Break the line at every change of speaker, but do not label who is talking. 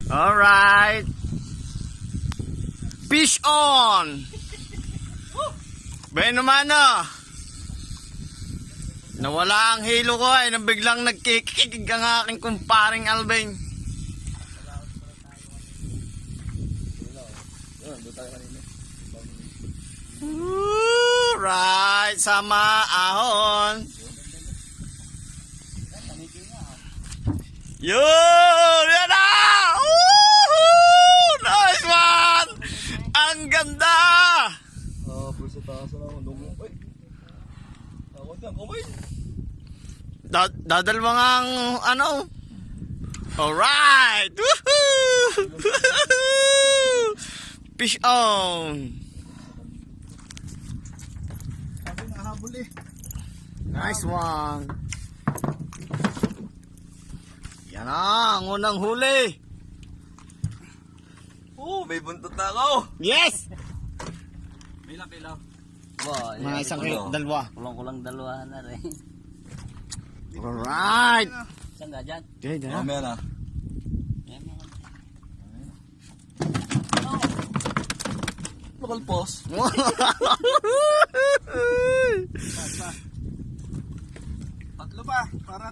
Alright. Fish on. Bueno mano. Nawala ang hilo ko ay nang biglang nagkikikig ang aking kumparing Alvin. Right, sama ahon. Yun! Yan na! Woohoo! Nice one! Ang ganda!
Pulsa taas na ako. Uy! Tawag ka, kumay!
Dadalwa nga ang ano. Alright! Woohoo! Fish on!
Sabi na habol eh.
Nice one! Yan na, ang unang huli.
May buntot na ako.
Yes!
Pila.
Mga isang kilo, dalawa.
Kulang-kulang dalawa na rin.
Alright!
Saan ka dyan?
Okay, dyan na.
Mamaya na.
Yan mo.
Makalpos. Tatlo pa. Para